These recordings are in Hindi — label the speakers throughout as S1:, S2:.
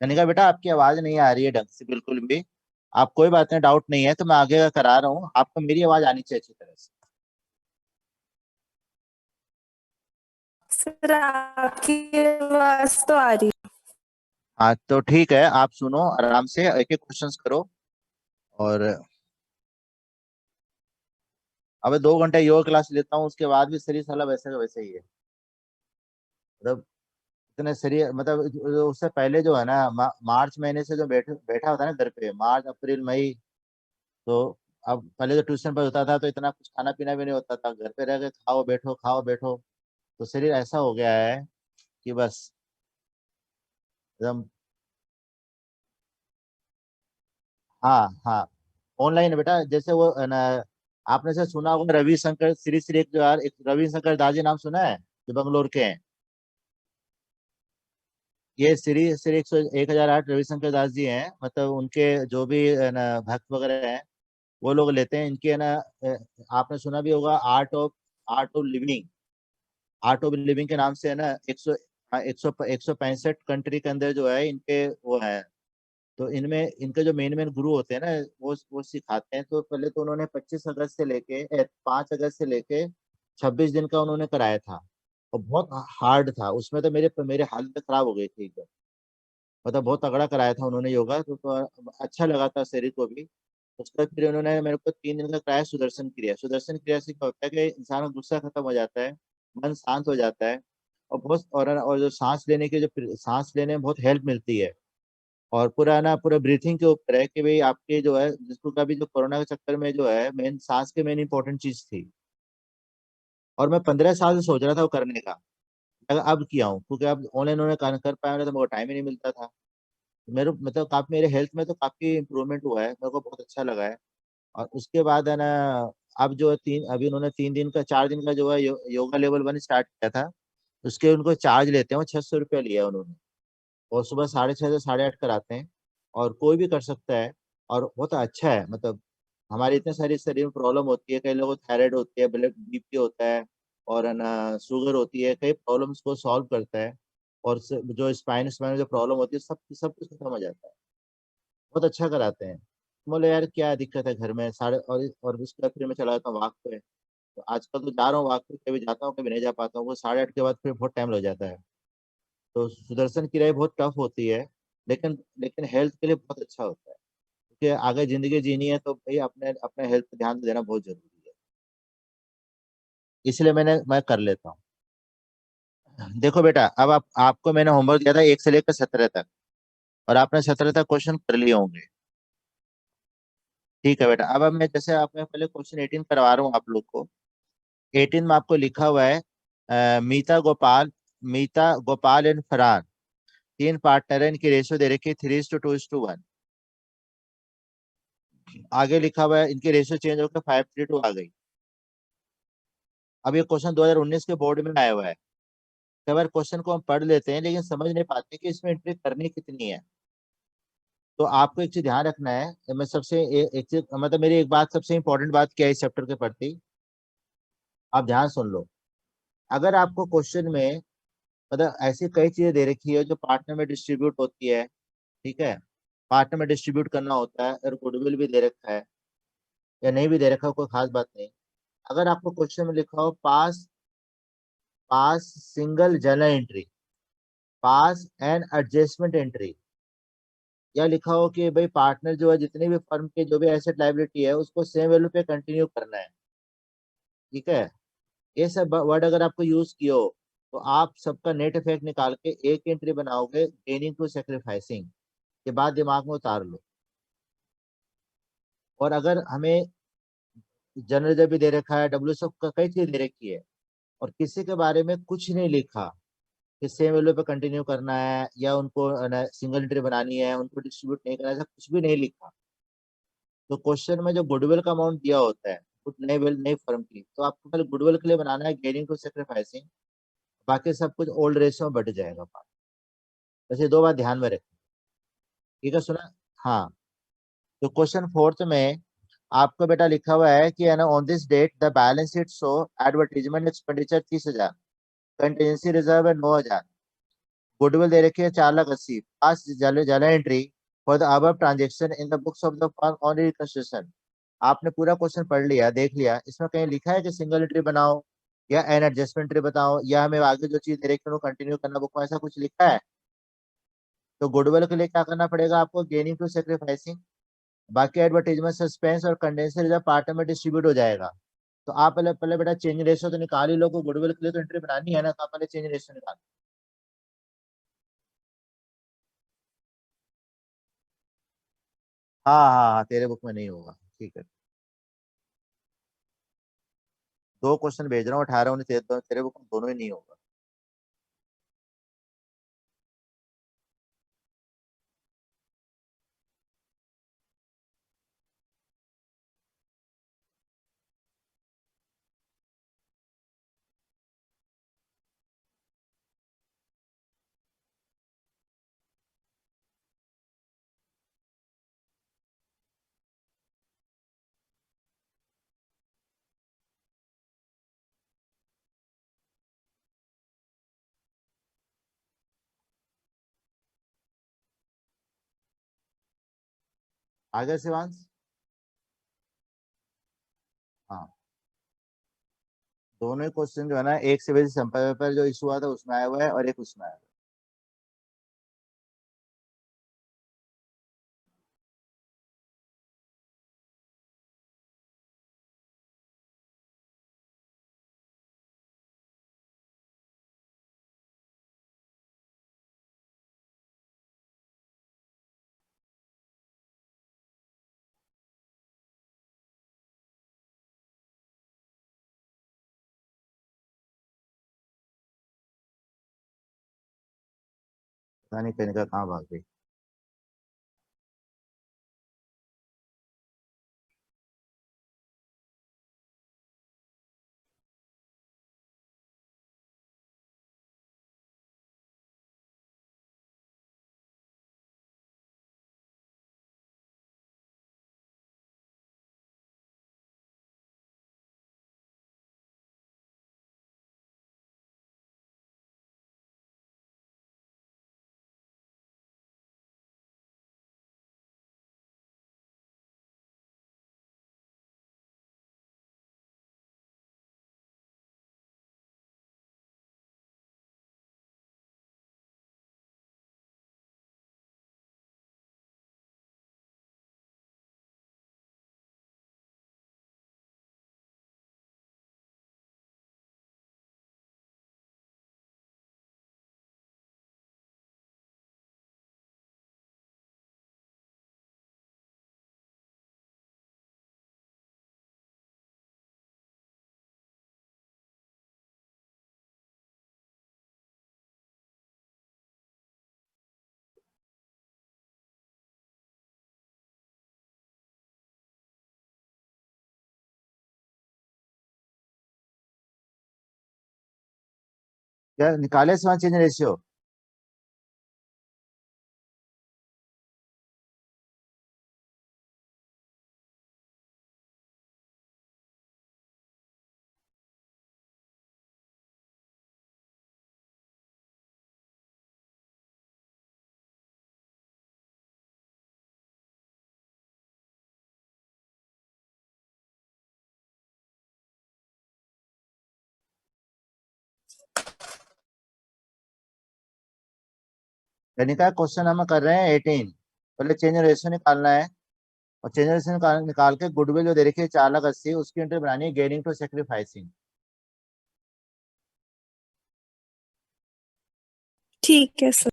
S1: कनिका बेटा, आपकी आवाज नहीं आ रही है ढंग से बिल्कुल भी। आप कोई बात नहीं, डाउट नहीं है तो मैं आगे का करा रहा हूँ, आपको मेरी आवाज आनी चाहिए अच्छी तरह से।
S2: सर आपकी आवाज तो आ रही है।
S1: हाँ तो ठीक है, आप सुनो आराम से, एक एक क्वेश्चंस करो। और अब 2 घंटे योगा क्लास लेता हूँ, उसके बाद भी शरीर साला वैसे का वैसे ही है। मतलब इतने शरीर, मतलब उससे पहले जो है ना, मार्च महीने से जो बैठा होता है ना घर पे, मार्च अप्रैल मई। तो अब पहले तो ट्यूशन पर होता था तो इतना कुछ खाना पीना भी नहीं होता था, घर पे रह के खाओ बैठो खाओ बैठो। तो शरीर ऐसा हो गया है कि बस एकदम। हाँ हाँ, ऑनलाइन है बेटा, जैसे वो है ना, आपने से सुना होगा रविशंकर, श्री श्री एक जो यार, एक रविशंकर दास जी नाम सुना है, जो बंगलोर के हैं। ये श्री श्री 101,008 रविशंकर दास जी हैं, मतलब उनके जो भी है ना भक्त वगैरह हैं, वो लोग लेते हैं इनके है ना। आपने सुना भी होगा art of living. Art of living के नाम से है ना, 165 कंट्री के अंदर जो है इनके वो है। तो इनमें इनके जो मेन मेन गुरु होते हैं ना, वो सिखाते हैं। तो पहले तो उन्होंने 25 अगस्त से लेके 5 अगस्त से लेके 26 दिन का उन्होंने कराया था। और बहुत हार्ड था उसमें, तो मेरे मेरे हालत खराब हो गई थी एकदम। मतलब बहुत तगड़ा कराया था उन्होंने योगा, तो अच्छा लगा था शरीर को भी। उसके बाद फिर उन्होंने मेरे को 3 दिन का कराया सुदर्शन क्रिया। सुदर्शन क्रिया से क्या होता है कि इंसान का गुस्सा खत्म हो जाता है, मन शांत हो जाता है। और जो सांस लेने की, जो सांस लेने में बहुत हेल्प मिलती है। और पूरा ना, पूरा ब्रीथिंग के ऊपर है कि भाई आपके जो है, जिसको कभी जो कोरोना के चक्कर में जो है मेन सांस के मेन इंपॉर्टेंट चीज थी। और मैं 15 साल से सोच रहा था वो करने का। अगर अब किया हूँ क्योंकि अब ऑनलाइन उन्होंने कर पाया तो मेरे को टाइम ही नहीं मिलता था। मेरे मतलब काफी मेरे हेल्थ में तो काफी इम्प्रूवमेंट हुआ है, मेरे को बहुत अच्छा लगा है। और उसके बाद है ना, अब जो है अभी उन्होंने 3 दिन का 4 दिन का जो है योगा लेवल 1 स्टार्ट किया था। उसके उनको चार्ज लेते हैं, वो 600 रुपया लिया है उन्होंने। और सुबह 6:30 से 8:30 कराते हैं। और कोई भी कर सकता है। और बहुत अच्छा है, मतलब हमारे इतने सारी शरीर में प्रॉब्लम होती है, कई लोगों को थायराइड होती है, ब्लड बीपी होता है, और है ना शुगर होती है, कई प्रॉब्लम्स को सॉल्व करता है। और जो स्पाइन स्पाइन में जो प्रॉब्लम होती है, सब सब कुछ खत्म हो जाता है। बहुत अच्छा कराते हैं। बोले यार क्या दिक्कत है घर में साढ़े, और उसके बाद फिर मैं चला जाता हूँ वॉक पे। तो आजकल तो जा रहा हूँ वॉक पे, कभी जाता हूँ कभी नहीं जा पाता हूँ, वो 8:30 के बाद फिर बहुत टाइम लग जाता है। तो सुदर्शन क्रिया बहुत टफ होती है, लेकिन लेकिन हेल्थ के लिए बहुत अच्छा होता है। क्योंकि आगे जिंदगी जीनी है तो भाई अपने अपने हेल्थ पे ध्यान देना बहुत जरूरी है। इसलिए मैं कर लेता हूँ। देखो बेटा, अब आपको मैंने होमवर्क दिया था 1 से लेकर 17 तक, और आपने 17 तक क्वेश्चन कर लिए होंगे। ठीक है बेटा, अब मैं जैसे आपने पहले क्वेश्चन 18 करवा रहा हूँ आप लोग को। 18 में आपको लिखा हुआ है, मीता गोपाल एंड फरहान, 3 पार्टनर है, इनकी रेशियो दे रखी है 3:2:1। आगे लिखा हुआ है इनकी रेशियो चेंज होकर 5:3:2 आ गई। अब ये क्वेश्चन 2019 के बोर्ड में आया हुआ है। कई बार क्वेश्चन को हम पढ़ लेते हैं लेकिन समझ नहीं पाते कि इसमें एंट्री करनी कितनी है। तो आपको एक चीज ध्यान रखना है, मैं सबसे एक चीज, मतलब मेरी एक बात, सबसे इंपॉर्टेंट बात क्या है इस चैप्टर के प्रति, आप ध्यान सुन लो। अगर आपको क्वेश्चन में, मतलब ऐसी कई चीजें दे रखी है जो पार्टनर में डिस्ट्रीब्यूट होती है, ठीक है, पार्टनर में डिस्ट्रीब्यूट करना होता है, और गुडविल भी दे रखा है, या नहीं भी दे रखा हो कोई खास बात नहीं। अगर आपको क्वेश्चन में लिखा हो pass pass single journal entry, pass and adjustment entry, या लिखा हो कि भाई पार्टनर जो है जितनी भी फर्म के जो भी एसेट लायबिलिटी है उसको सेम वैल्यू पे कंटिन्यू करना है, ठीक है, ये सब वर्ड अगर आपको यूज किए हो, तो आप सबका नेट इफेक्ट निकाल के एक एंट्री बनाओगे, गेनिंग टू सेक्रीफाइसिंग के बाद दिमाग में उतार लो। और अगर हमें जनरल जब भी दे रखा है, डब्ल्यू सब का कई चीज दे रखी है, और किसी के बारे में कुछ नहीं लिखा कि सेम वैल्यू पे कंटिन्यू करना है, या उनको सिंगल एंट्री बनानी है, उनको डिस्ट्रीब्यूट नहीं करना है, ऐसा कुछ भी नहीं लिखा। तो क्वेश्चन में जो गुडविल का अमाउंट दिया होता है कुछ नई फर्म की, तो आपको पहले गुडविल के लिए बनाना है, गेनिंग टू सेक्रीफाइसिंग, बाकी सब कुछ ओल्ड रेशियो में बढ़ जाएगा पार्ट। बस ये 2 बात ध्यान में रखें। ठीक है, सुना? हाँ। तो क्वेश्चन फोर्थ में आपको बेटा लिखा हुआ है कि है ना, on this date the balance sheet show advertisement expenditure 30,000, contingency reserve है 9,000, गुडविल दे रखी है 4,80,000, pass journal entry for the above transaction in the books of the firm on reconstruction. आपने पूरा क्वेश्चन पढ़ लिया, देख लिया, इसमें कहीं लिखा है कि सिंगल एंट्री बनाओ या एन एडजस्टमेंट एंट्री बताओ या हमें आगे जो चीज दे रखी है वो कंटिन्यू करना बुक में, ऐसा कुछ लिखा है? तो गुडविल के लिए क्या करना पड़ेगा आपको? Gaining to sacrificing. बाकी एडवर्टीजमेंट, सस्पेंस और कंडेंसर जब पार्ट में डिस्ट्रीब्यूट हो जाएगा। तो आप पहले पहले बेटा चेंज रेशियो तो निकाल ही लो, को गुडविल के लिए तो एंट्री बनानी है ना, तो आप पहले चेंज रेशियो निकाल। हाँ हाँ हाँ, तेरे बुक में नहीं होगा, ठीक है। दो क्वेश्चन भेज रहा हूँ, 18 19 तेरे बुक में दोनों ही नहीं होगा। आगे शिवांश। हाँ, दोनों ही क्वेश्चन जो है ना, एक से वैसे सैंपल पेपर जो इशू हुआ था उसमें आया हुआ है और एक उसमें आया हुआ है। पता नहीं कनिका कहाँ भाग गई। क्या निकाले Shivansh change ratio? Kanika question हम कर रहे हैं 18। पहले चेंज रेशियो निकालना है, और चेंज रेशियो निकाल के गुडविल जो दे रखी है 4,80,000 उसकी एंट्री बनानी है गेनिंग टू सेक्रीफाइसिंग।
S2: ठीक है सर।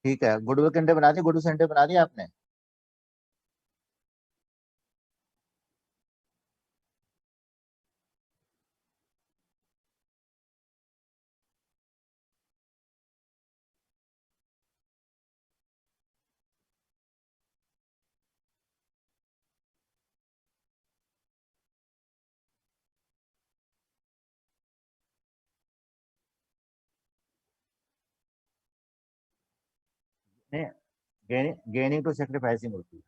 S1: ठीक है, गुडविल कंडे बना दी, गुडविल सेंटर बना दिया आपने? नहीं, गेनिंग टू सेक्रीफाइसिंग होती है।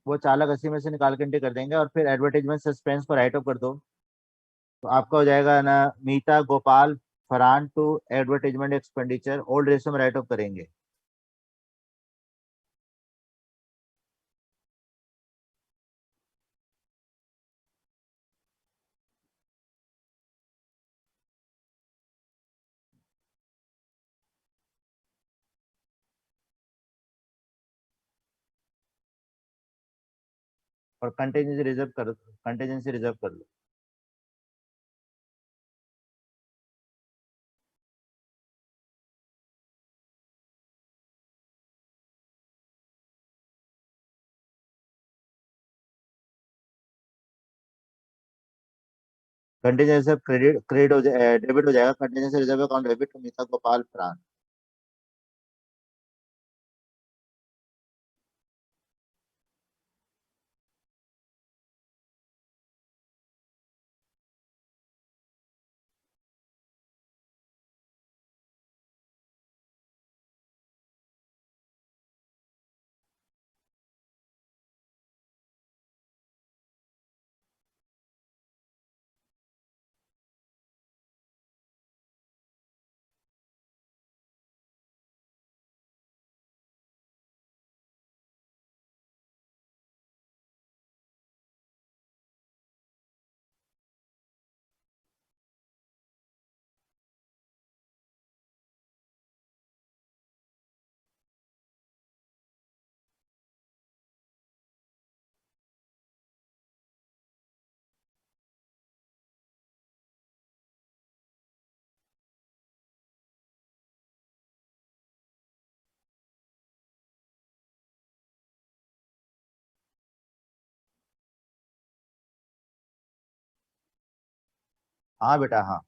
S1: वो चालक 80 में से निकाल के एंट्री कर देंगे, और फिर एडवर्टाइजमेंट सस्पेंस को राइट ऑफ कर दो। तो आपका हो जाएगा ना, Meeta Gopal Farhan to advertisement expenditure old ratio में राइट ऑफ करेंगे। और कंटीजेंसी रिजर्व कर लो। कंटीजेंसी क्रेडिट क्रेडिट हो जाए, डेबिट हो जाएगा, contingency reserve account debit to Meeta Gopal Farhan. हाँ बेटा, हाँ।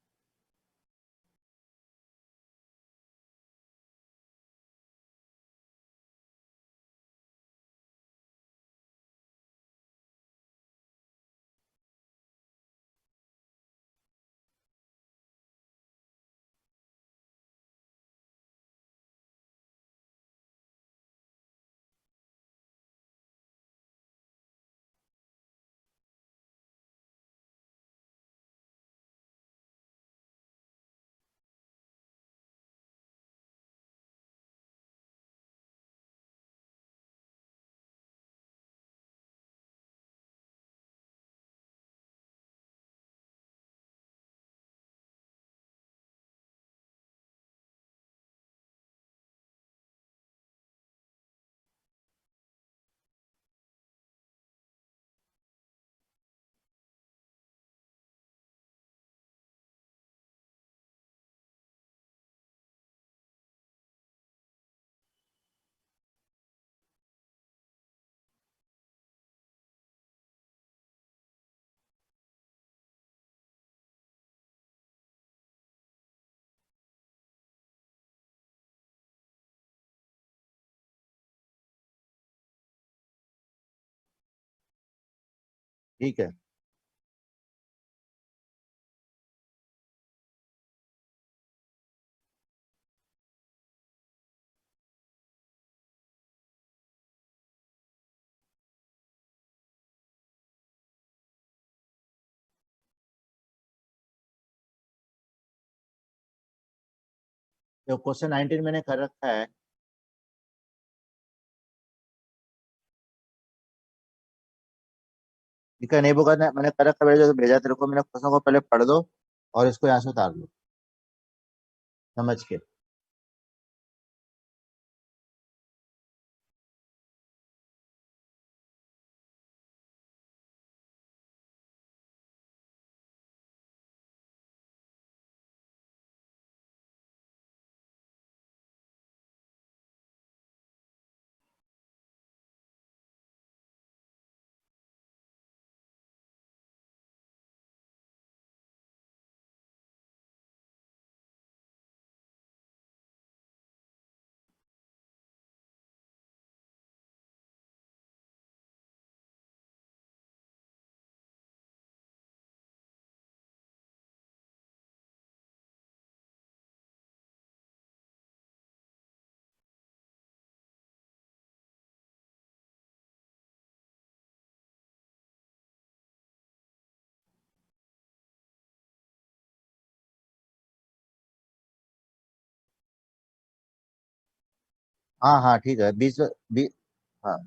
S1: ठीक है। जो क्वेश्चन 19 मैंने कर रखा है, ठीक है, नहीं होगा ना, मैंने कर रखा है, जो भेजा तेरे को मैंने, क्वेश्चन को पहले पढ़ दो और इसको यहाँ से उतार लो समझ के। हाँ हाँ ठीक है, 20 20। हाँ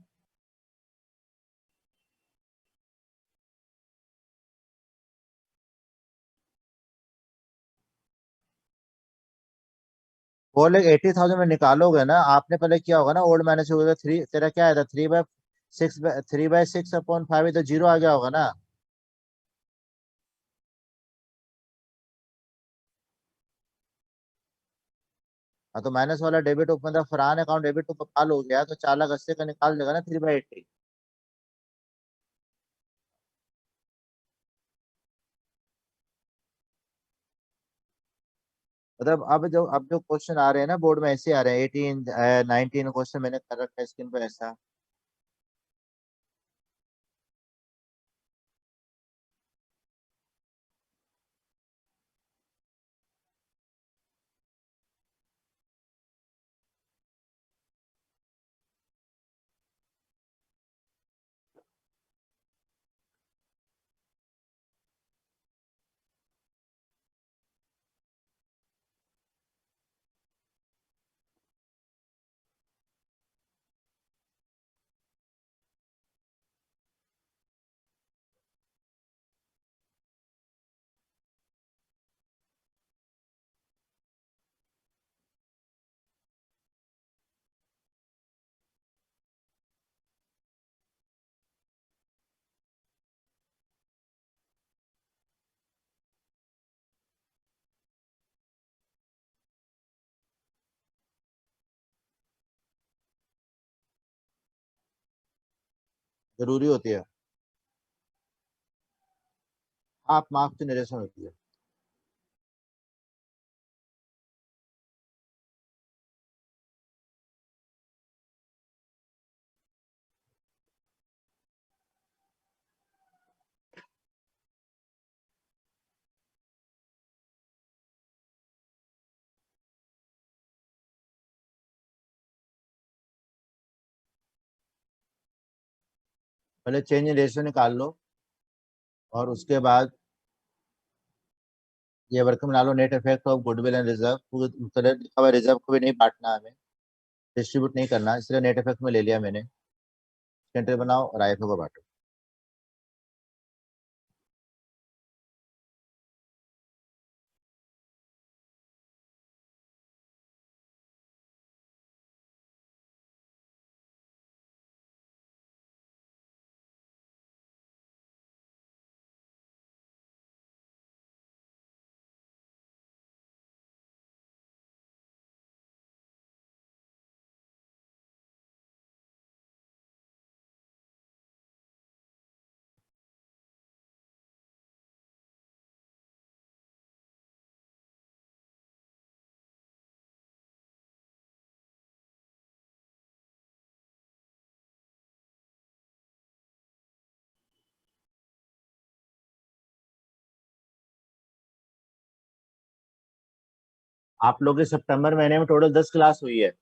S1: वो लोग 80,000 में निकालोगे ना, आपने पहले किया होगा ना, ओल्ड माइनस होगा, थ्री तेरा क्या आया था, 3/6, 3/6/5, तो जीरो आ गया होगा ना। हाँ तो माइनस वाला डेबिट, मतलब फरहान अकाउंट डेबिट टू कपाल हो गया, तो 4,80,000 का निकाल देगा ना 3/80। मतलब अब जो क्वेश्चन आ रहे हैं ना बोर्ड में, ऐसे आ रहे हैं, 18 19 क्वेश्चन मैंने कर रखा है स्क्रीन पे ऐसा। जरूरी होती है। आप मार्क्स की निरेशन होती है। पहले चेंज इन रेशियो निकाल लो, और उसके बाद ये वर्क में डालो, net effect of goodwill and reserve, लिखा हुआ रिजर्व को भी नहीं बांटना हमें, डिस्ट्रीब्यूट नहीं करना, इसलिए नेट इफेक्ट में ले लिया मैंने। सेंटर बनाओ और आईएफओ को बांटो। आप लोग के सितंबर महीने में टोटल 10 क्लास हुई है।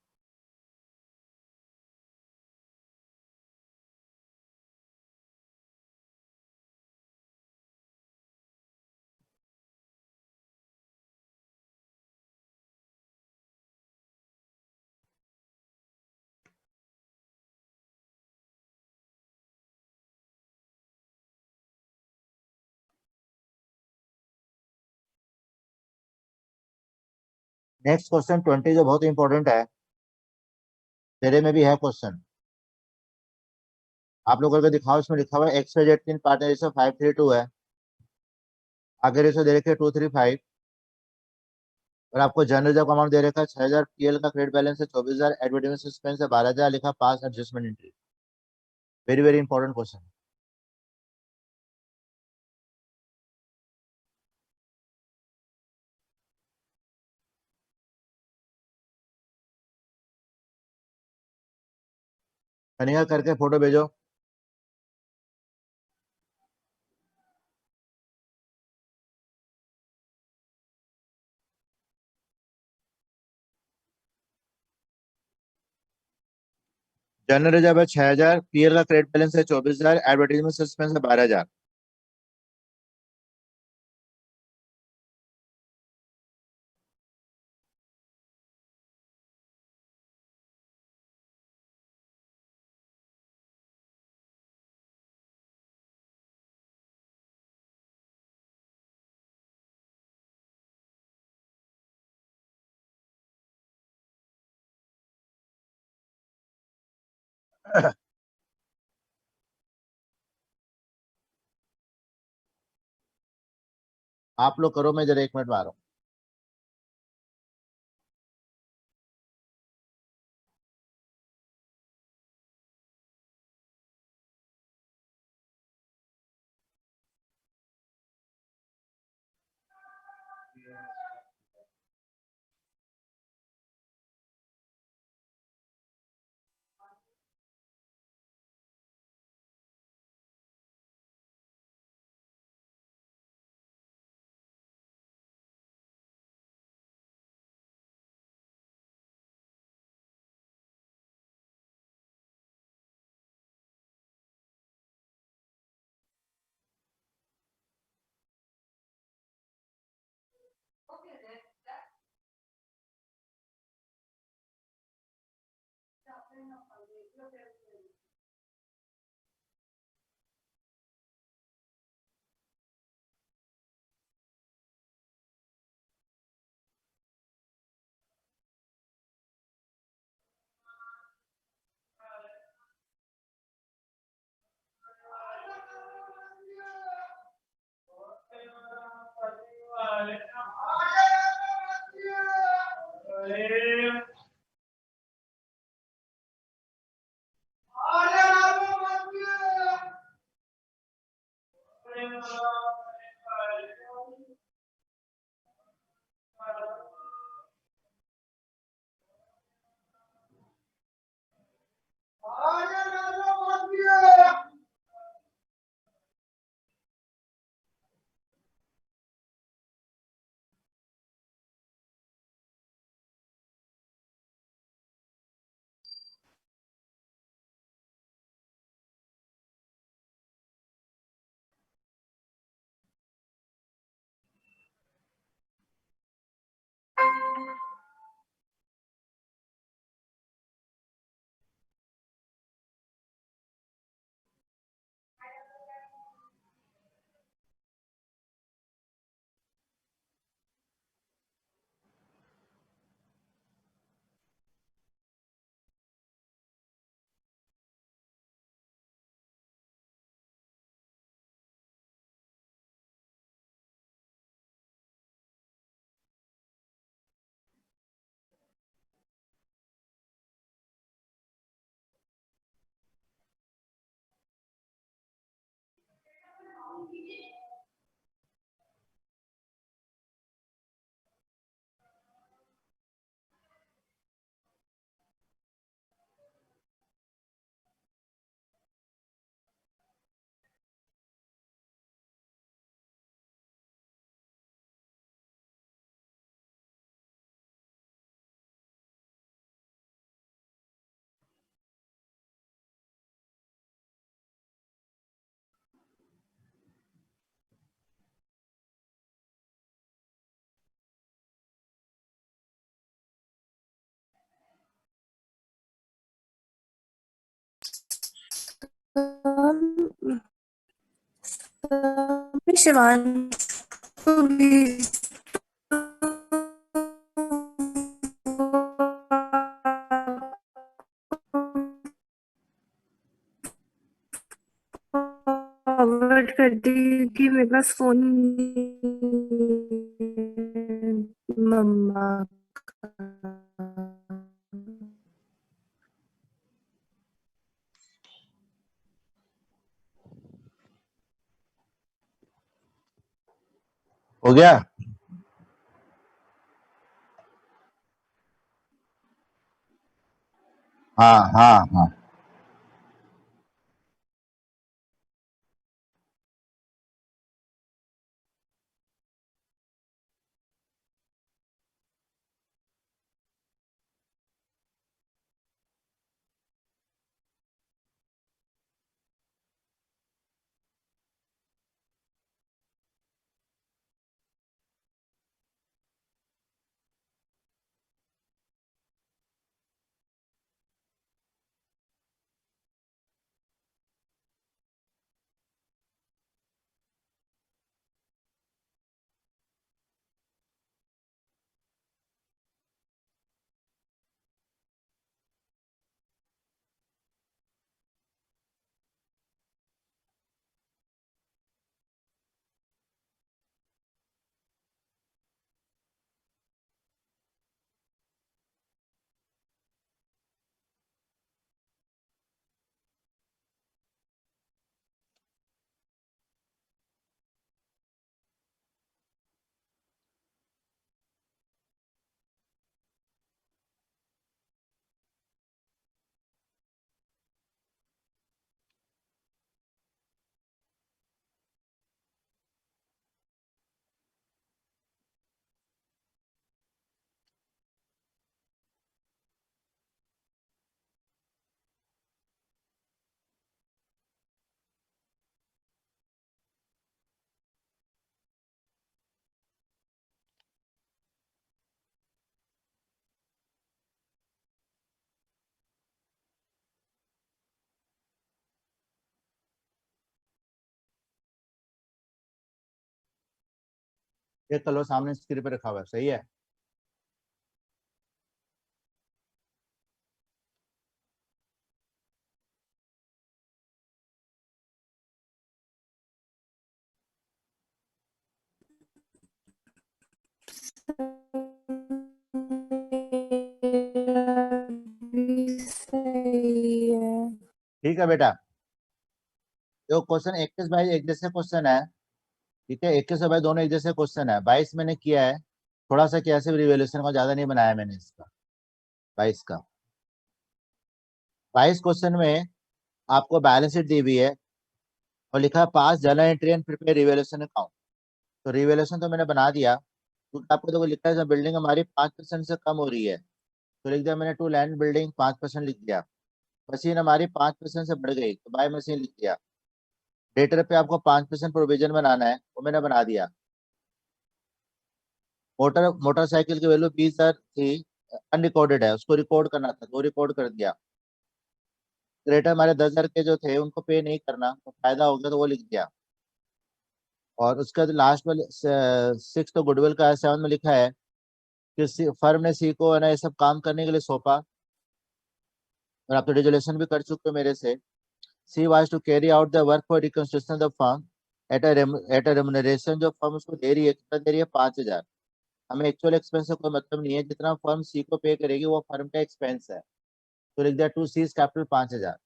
S1: नेक्स्ट क्वेश्चन 20 जो बहुत इंपॉर्टेंट है, तेरे में भी है क्वेश्चन। आप लोग करके दिखाओ, इसमें लिखा हुआ है एक्स वाई जेड तीन पार्टनर रेशियो 5:3:2 है, आगे रेशियो दे रखे 2:3:5, और आपको जनरल रिजर्व का अमाउंट दे रखा है 6,000, पीएल का क्रेडिट बैलेंस है 24,000, एडवर्टाइजमेंट एक्सपेंस है 12,000, लिखा pass adjustment entry. Very very important question. Kanika करके फोटो भेजो। जनरल रिजर्व है 6,000, पीएल का क्रेडिट बैलेंस है 24,000, एडवर्टाइजमेंट एक्सपेंस है 12,000। आप लोग करो, मैं जरा 1 मिनट में आ रहा हूँ।
S2: शिवांश को भी फॉरवर्ड कर दी कि मेरे पास फोन मम्मा का।
S1: हो गया? हाँ हाँ हाँ। ये कलो सामने स्क्रीन पे रखा हुआ है, सही है।
S2: सही है।
S1: ठीक है बेटा, जो क्वेश्चन 21 22 एक जैसे क्वेश्चन है, ठीक है, 21 और 22 दोनों एक जैसे क्वेश्चन है। 22 मैंने किया है, थोड़ा सा किया सिर्फ रिवोल्यूशन का, ज्यादा नहीं बनाया मैंने इसका 22 का। 22 क्वेश्चन में आपको बैलेंस शीट दी हुई है और लिखा है पास journal entry and prepare revolution account. तो रिवोल्यूशन तो मैंने बना दिया, क्योंकि आपको तो लिखा है बिल्डिंग हमारी 5% से कम हो रही है, तो लिख दिया मैंने टू लैंड बिल्डिंग 5% लिख दिया। मशीन हमारी 5% से बढ़ गई तो बाय मशीन लिख दिया। डेटर पे आपको 5% प्रोविजन बनाना है, वो मैंने बना दिया। मोटरसाइकिल की वैल्यू 20,000 थी, अनरिकॉर्डेड है, उसको रिकॉर्ड करना था तो रिकॉर्ड कर दिया। क्रेडिटर हमारे 10,000 के जो थे उनको पे नहीं करना, तो फायदा हो गया तो वो लिख दिया। और उसका लास्ट में 6 तो गुडविल का है, 7 में लिखा है कि फर्म ने सी को है ना ये सब काम करने के लिए सौंपा, और आप तो डिजोल्यूशन भी कर चुके हो मेरे से। She was to carry out the work for reconstruction of the firm at a remuneration, जो फर्म उसको दे रही है, कितना दे रही है, 5,000। हमें एक्चुअल एक्सपेंस से कोई मतलब नहीं है, जितना फर्म सी को पे करेगी वो फर्म का एक्सपेंस है। तो लिख दिया टू सीज कैपिटल 5,000।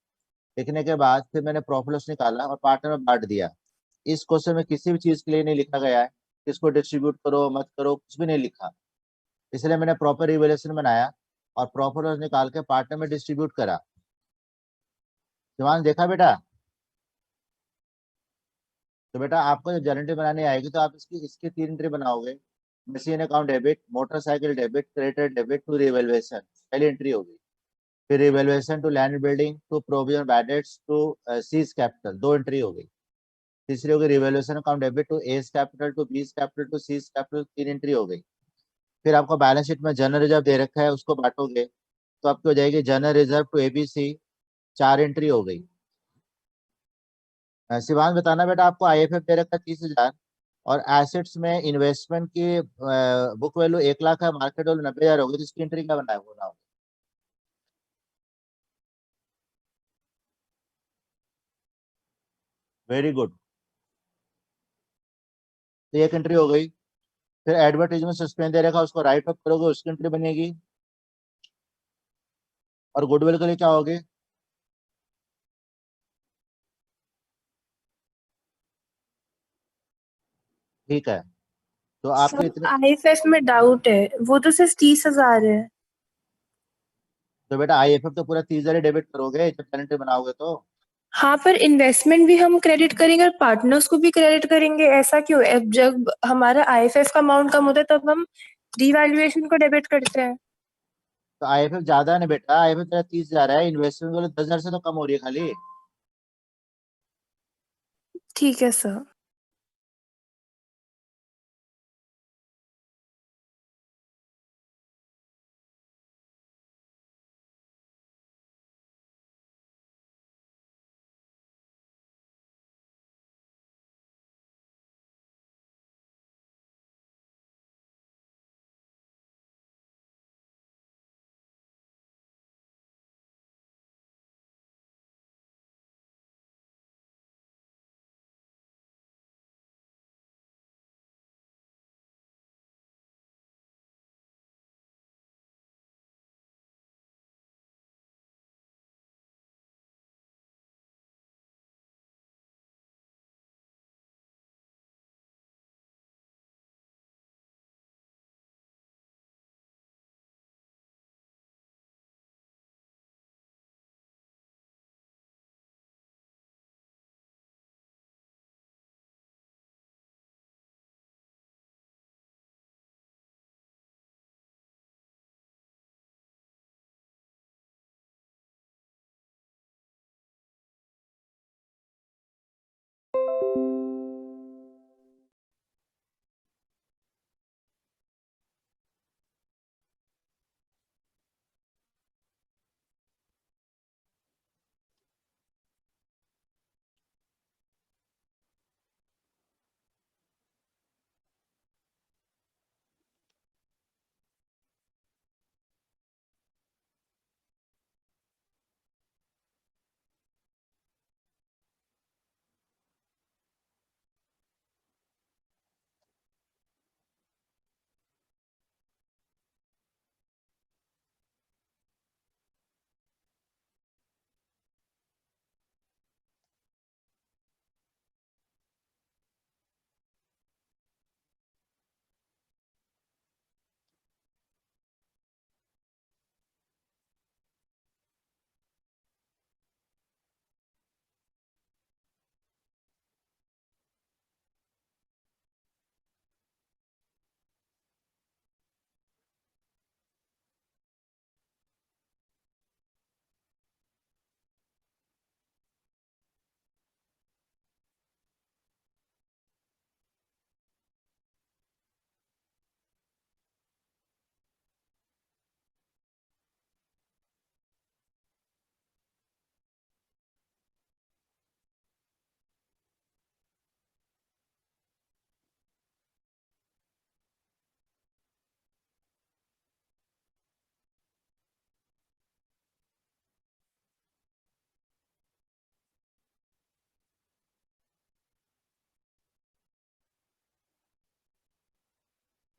S1: लिखने के बाद फिर मैंने प्रॉफिट लॉस निकाला और पार्टनर में बांट दिया। इस क्वेश्चन में किसी भी चीज के लिए नहीं लिखा गया है इसको डिस्ट्रीब्यूट करो मत करो, कुछ भी नहीं लिखा। इसलिए मैंने प्रॉपर रिवेल्यूशन बनाया और प्रॉफिट लॉस निकाल के पार्टनर में डिस्ट्रीब्यूट करा। शिवांश देखा बेटा? तो बेटा आपको जब जर्नल एंट्री बनाने आएगी तो आप इसकी इसकी 3 एंट्री बनाओगे। Machine account debit, motorcycle debit, creditor debit to revaluation, पहली एंट्री होगी। फिर revaluation to land building to provision bad debts to C's capital, 2 entry हो गई। तीसरी होगी revaluation account debit to A's capital to B's capital to C's capital, 3 entry हो गई। फिर आपको बैलेंस शीट में जनरल रिजर्व दे रखा है, उसको बांटोगे तो आपकी हो जाएगी general reserve to ABC, 4 entry हो गई। शिवांश बताना बेटा, आपको आईएफएफ दे रखा है 30,000 और एसेट्स में इन्वेस्टमेंट की बुक वैल्यू 1 लाख है, मार्केट वैल्यू 90,000 होगी, तो इसकी एंट्री क्या बनाया होगा? वेरी गुड, तो एक एंट्री हो गई। फिर एडवर्टीजमेंट सस्पेंड दे रखा, उसको राइट अप करोगे, उसकी एंट्री बनेगी। और गुडविल के लिए क्या होगी? ठीक है, तो आपके
S2: सब
S1: इतने।
S2: आईएफएफ में डाउट है, वो तो सिर्फ 30,000 है।
S1: तो बेटा आईएफएफ तो पूरा 30,000 डेबिट करोगे जब पेनल्टी बनाओगे तो।
S2: हाँ, पर इन्वेस्टमेंट भी हम क्रेडिट करेंगे और पार्टनर्स को भी क्रेडिट करेंगे, ऐसा क्यों? अब जब हमारा आईएफएफ का अमाउंट कम होता है तब हम रीवैल्यूएशन को डेबिट करते हैं।
S1: तो आईएफएफ ज्यादा नहीं बेटा, आईएफएफ तेरा 30,000 है, इन्वेस्टमेंट वाले 10,000 से तो कम हो रही है खाली।
S2: ठीक है सर।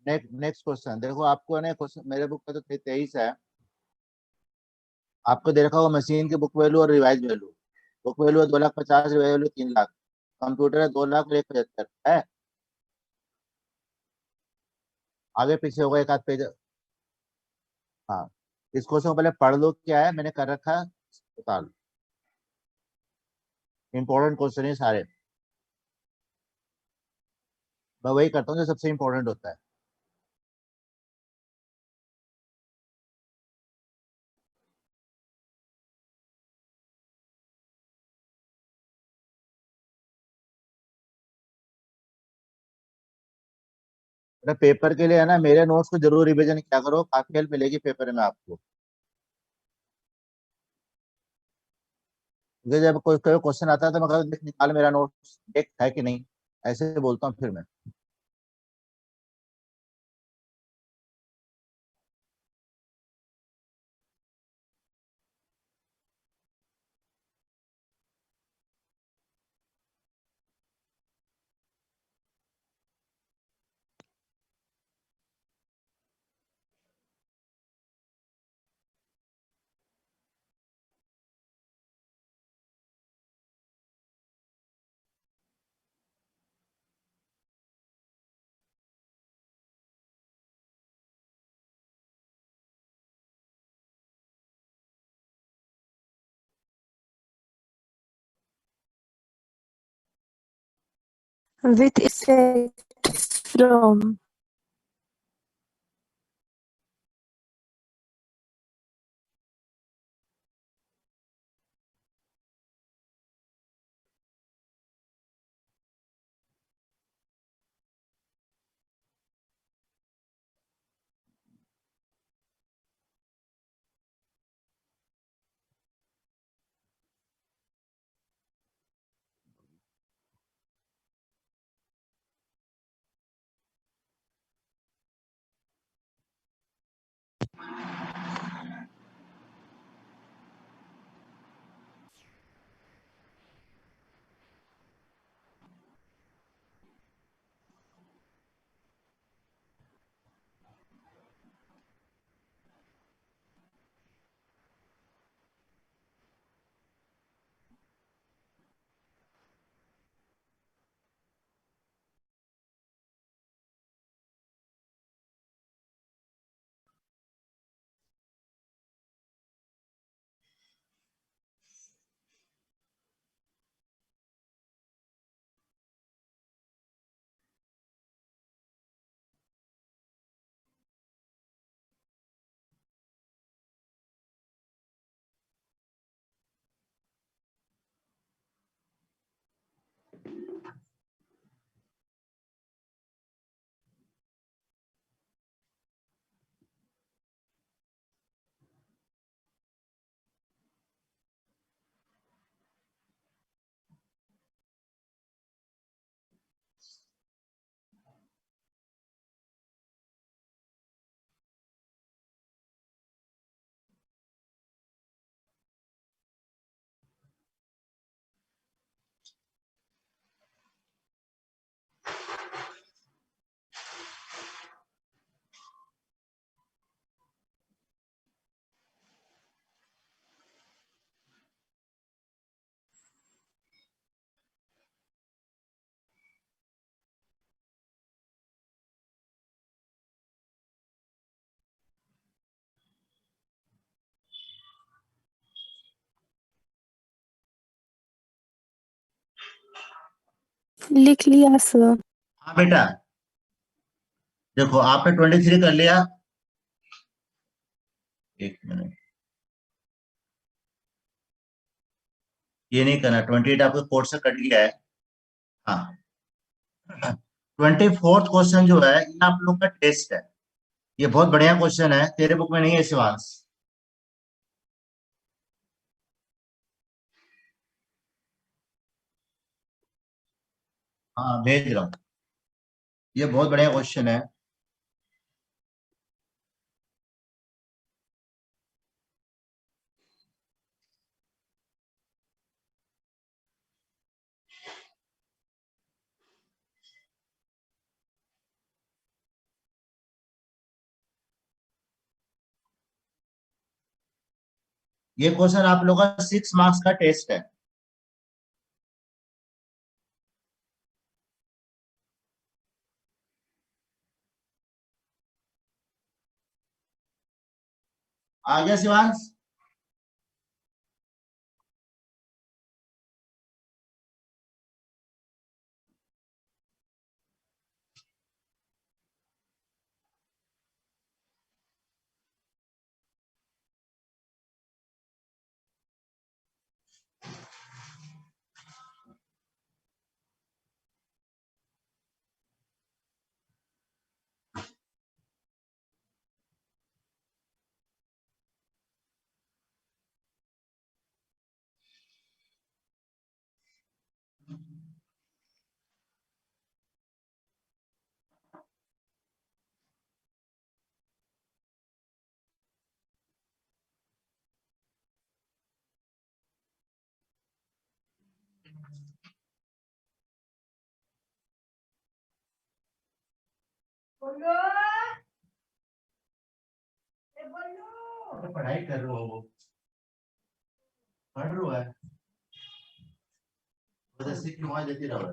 S1: नेक्स्ट क्वेश्चन देखो, आपको ना क्वेश्चन मेरे बुक का तो 23 है। आपको दे रखा होगा मशीन की बुक वैल्यू और रिवाइज वैल्यू। बुक वैल्यू है 2,50,000, रिवाइज वैल्यू 3 लाख। कंप्यूटर है 2 लाख और 1,75 है। आगे पीछे होगा एक आध पेज। हाँ, इस क्वेश्चन को पहले पढ़ लो, क्या है मैंने कर रखा है, बता लो। इंपॉर्टेंट क्वेश्चन है सारे, मैं वही करता हूँ जो सबसे इंपॉर्टेंट होता है। अरे पेपर के लिए है ना, मेरे नोट्स को जरूर रिवीजन किया करो, काफी हेल्प मिलेगी पेपर में आपको। क्योंकि जब कोई कोई क्वेश्चन आता है तो मैं कहता हूँ, देख निकाल मेरा नोट्स, देख है कि नहीं, ऐसे बोलता हूँ फिर मैं।
S2: with effect from लिख लिया सर।
S1: हाँ बेटा, देखो आपने 23 कर लिया। एक मिनट, ये नहीं करना, 28 आपके कोर्स से कट गया है। हाँ, 24th क्वेश्चन जो है ये आप लोग का टेस्ट है। ये बहुत बढ़िया क्वेश्चन है, तेरे बुक में नहीं है शिवांश। हाँ भेज रहा हूँ, ये बहुत बढ़िया क्वेश्चन है। ये क्वेश्चन आप लोगों का 6 मार्क्स का टेस्ट है। आ गया शिवांश? पढ़ाई कर रहे हो, पढ़ रहे है क्यों वहां देती रहो।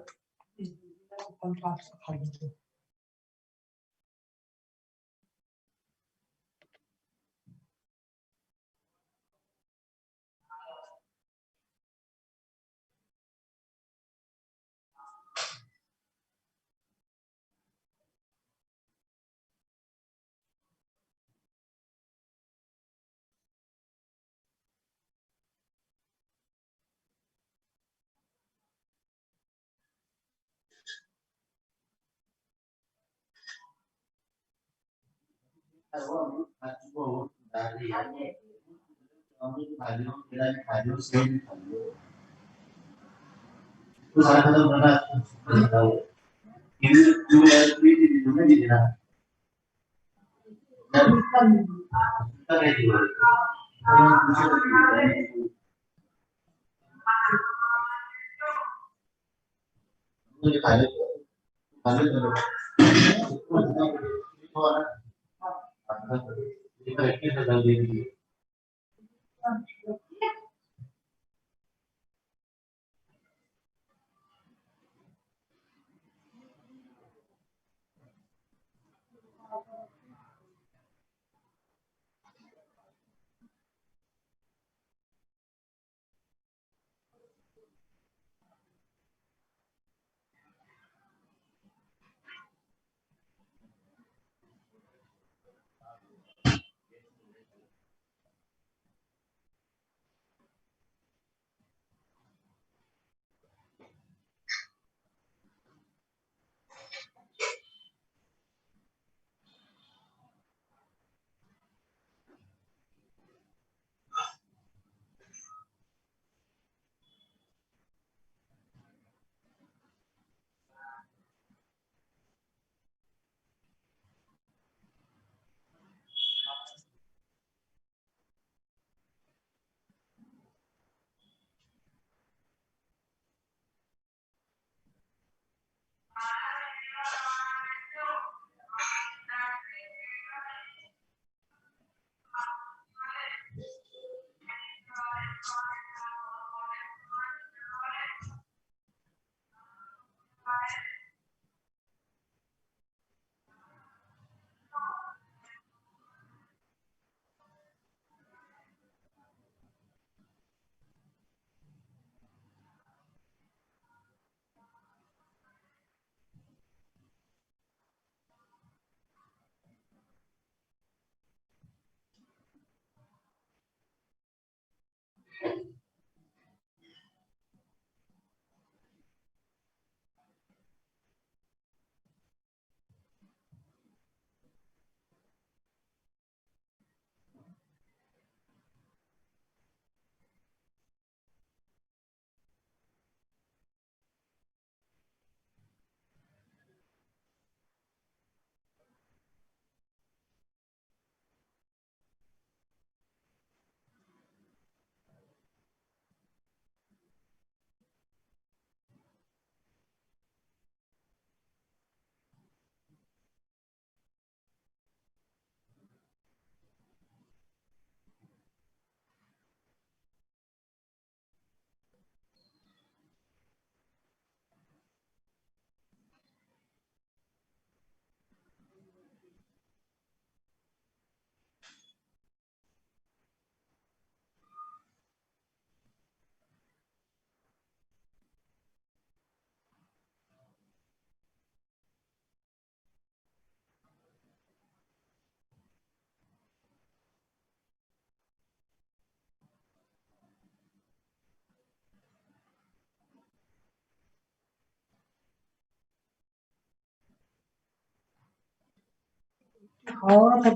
S3: और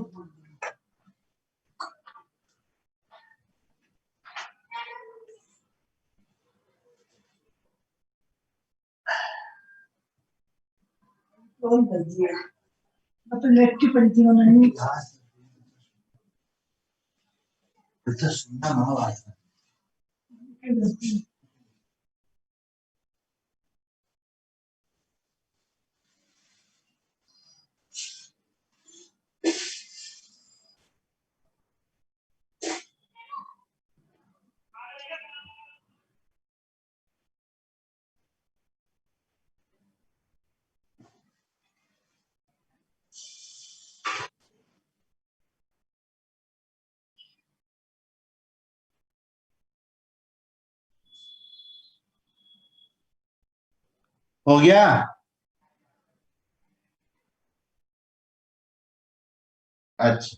S3: फोन कर दिया, मैं तो लेट की पड़ी थी उन्होंने। तो सुनना माँ हो गया। अच्छा,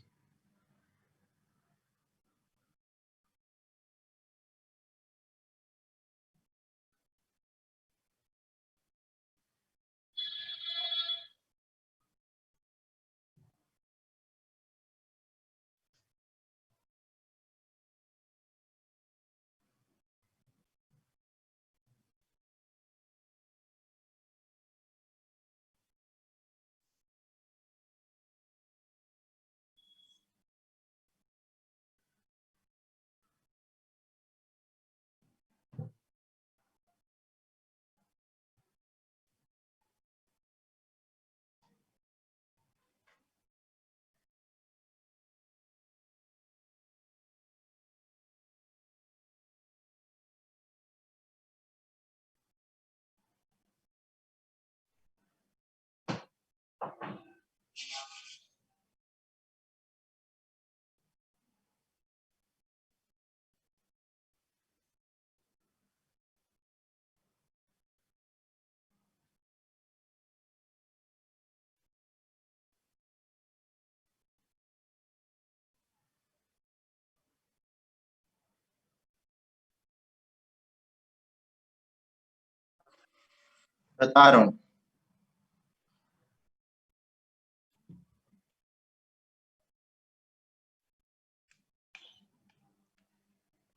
S3: बता रहा हूँ।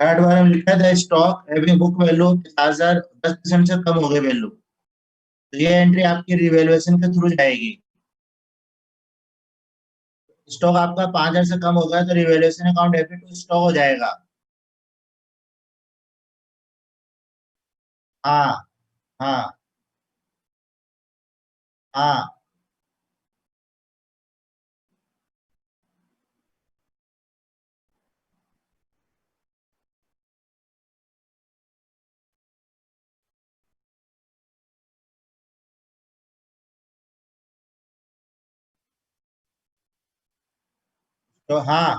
S3: एड बार में लिखा था स्टॉक हैविंग बुक वैल्यू 50,000 10% से कम हो गए वैल्यू, तो ये एंट्री आपकी रिवैल्यूएशन के थ्रू जाएगी। स्टॉक आपका 5,000 से कम होगा तो revaluation account debit to stock हो जाएगा। हाँ हाँ हाँ। तो हाँ,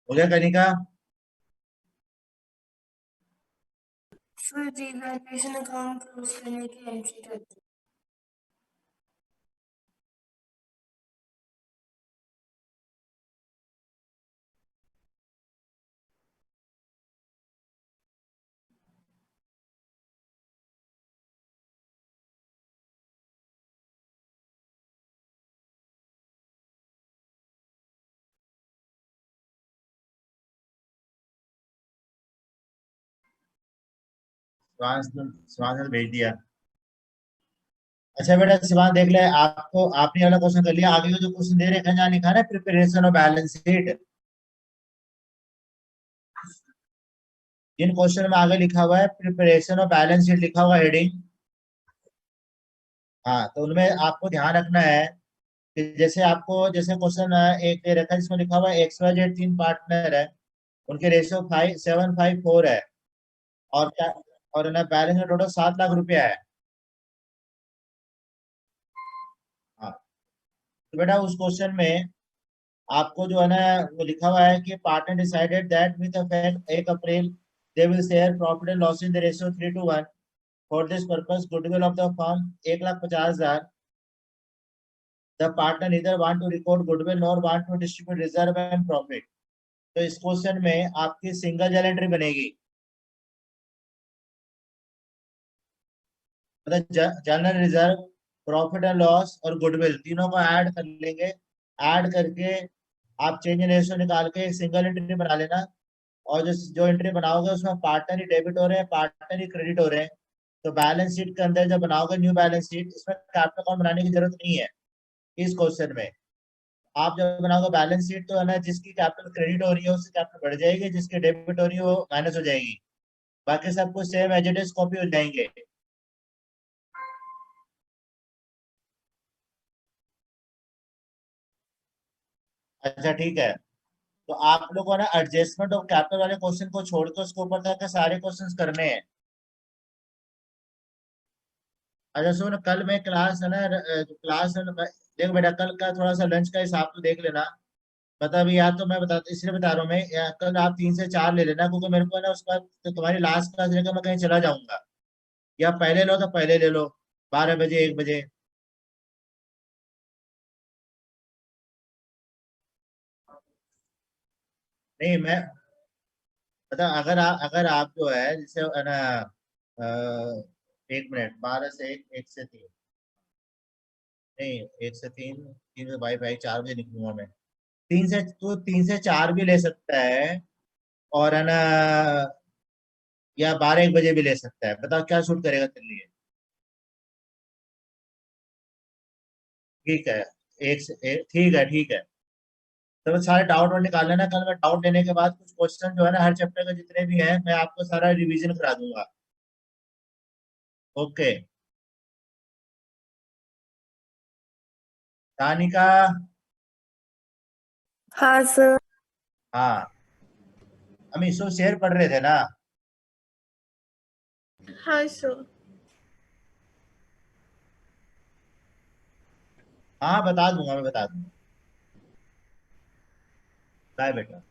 S3: हो गया कनिका।
S2: फिर रिवैल्यूएशन अकाउंट क्लोज करने की एंट्री करते हैं।
S3: शिवांश ने भेज दिया। अच्छा बेटा शिवांश देख ले, आपको आपने वाला क्वेश्चन कर लिया, आगे का जो क्वेश्चन दे रखे हैं जहाँ लिखा है ना प्रिपरेशन ऑफ बैलेंस शीट, जिन क्वेश्चन में आगे लिखा हुआ है प्रिपरेशन ऑफ बैलेंस शीट लिखा हुआ हेडिंग, हाँ तो उनमें आपको ध्यान रखना है कि जैसे आपको जैसे क्वेश्चन एक दे रखा है जिसमें लिखा हुआ है XYZ 3 पार्टनर है, उनके रेशियो 754 है, और क्या, और ना बैलेंस में टोटल 7 लाख रुपया है। हाँ तो बेटा उस क्वेश्चन में आपको जो है ना वो लिखा हुआ है कि partner decided that with effect 1 April they will share profit and loss in the ratio 3:1। For this purpose goodwill of the firm 1,50,000। The partner neither want to record goodwill nor want to distribute reserve and profit. तो इस क्वेश्चन में आपकी सिंगल जर्नल एंट्री बनेगी, मतलब general reserve, profit and loss और गुडविल तीनों को ऐड कर लेंगे। ऐड करके आप चेंज इन रेशियो निकाल के एक सिंगल एंट्री बना लेना, और जो एंट्री बनाओगे उसमें पार्टनर ही डेबिट हो रहे हैं, पार्टनर ही क्रेडिट हो रहे हैं। तो बैलेंस शीट के अंदर जब बनाओगे न्यू बैलेंस शीट, इसमें कैपिटल अकाउंट बनाने की जरूरत नहीं है इस क्वेश्चन में। आप जब बनाओगे बैलेंस शीट तो है ना, जिसकी कैपिटल क्रेडिट हो रही है उसकी कैपिटल बढ़ जाएगी, जिसकी डेबिट हो रही है वो माइनस हो जाएगी, बाकी सब कुछ same as it is copy हो जाएंगे। अच्छा ठीक है, तो आप लोग को ना एडजस्टमेंट ऑफ कैपिटल वाले क्वेश्चन को छोड़ के उसके ऊपर तक के सारे क्वेश्चंस करने हैं। अच्छा सुन, कल मैं क्लास है ना क्लास देख बेटा, कल का थोड़ा सा लंच का हिसाब तो देख लेना। मतलब अभी या तो मैं बता इसलिए बता रहा हूँ मैं, या कल आप 3 से 4 ले लेना, क्योंकि मेरे को है ना उसके बाद तो तुम्हारी लास्ट क्लास लेकर मैं कहीं चला जाऊंगा। या पहले लो तो पहले ले लो, 12 बजे 1 बजे। नहीं मैं मतलब अगर आप जो है जैसे है ना 1 मिनट, 12 से 1, 1 से 3, नहीं 1 से 3, 3 से 5, 4 बजे निकलूंगा मैं। 3 से 4 भी ले सकता है, और है ना या 12 1 बजे भी ले सकता है, बताओ क्या शूट करेगा तेरे लिए। ठीक है, ठीक है ठीक है। तो मैं सारे डाउट वाउट निकाल लेना, कल मैं डाउट लेने के बाद कुछ क्वेश्चन जो है ना हर चैप्टर के जितने भी हैं मैं आपको सारा रिवीजन करा दूंगा। ओके। तानिका।
S2: हाँ सर।
S3: हाँ, हम इसको शेयर पढ़ रहे थे ना।
S2: हाँ सर।
S3: हाँ बता दूंगा, मैं बता दूंगा। बाय बेटा।